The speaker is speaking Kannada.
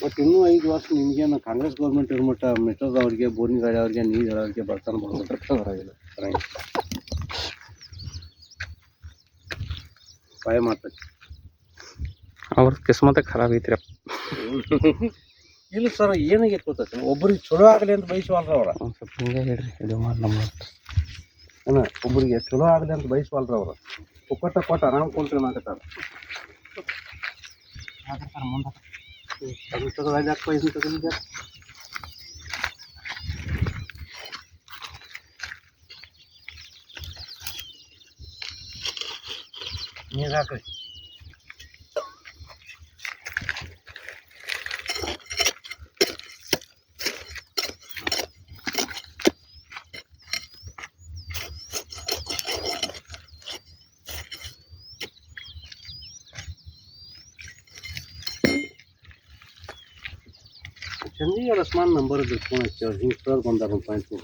ಬಟ್ ಇನ್ನೂ 5 ವರ್ಷ ನಿಮಗೇನು ಕಾಂಗ್ರೆಸ್ ಗೌರ್ಮೆಂಟ್ ಇರೋ ಮಟ್ಟ ಮೆಟ್ರೋದವ್ರಿಗೆ ಬೋರ್ನಿ ಗಾಡಿ ಅವ್ರಿಗೆ ನೀರು ಹೇಳೋರಿಗೆ ಬರ್ತಾನೆ ಬರ್ಬೇಕು ಬರೋದಿಲ್ಲ ಪಾಯ ಮಾಡ್ತಾರೆ ಅವ್ರ ಕಿಸ್ಮತ ಖರಾಬ್ ಐತ್ರಿ. ಇಲ್ಲ ಸರ್ ಏನಾಗೈತೆ ಗೊತ್ತೈತೆ ಒಬ್ರಿಗೆ ಚಲೋ ಆಗಲಿ ಅಂತ ಬಯಸುವಲ್ರ ಅವ್ರ ಒಂದು ಸ್ವಲ್ಪ ಹಿಂಗೆ ಹೇಳ್ರಿ ಇದು ಮಾಡಿ ನಮ್ಮ ಒಬ್ರಿಗೆ ಚಲೋ ಆಗಲಿ ಅಂತ ಬಯಸುವಲ್ರ ಅವ್ರು ಕೊಟ್ಟ ಆರಾಮ್ ಕೊಂಡ್ರಿ ಮಾತಾಡ್ತಾರೆ ಮುಂದೆ ನೀರು ಹಾಕ್ರಿ चंदीगढ़ आसमान नंबर देखो चार्जिंग सर बंदा 5 फुट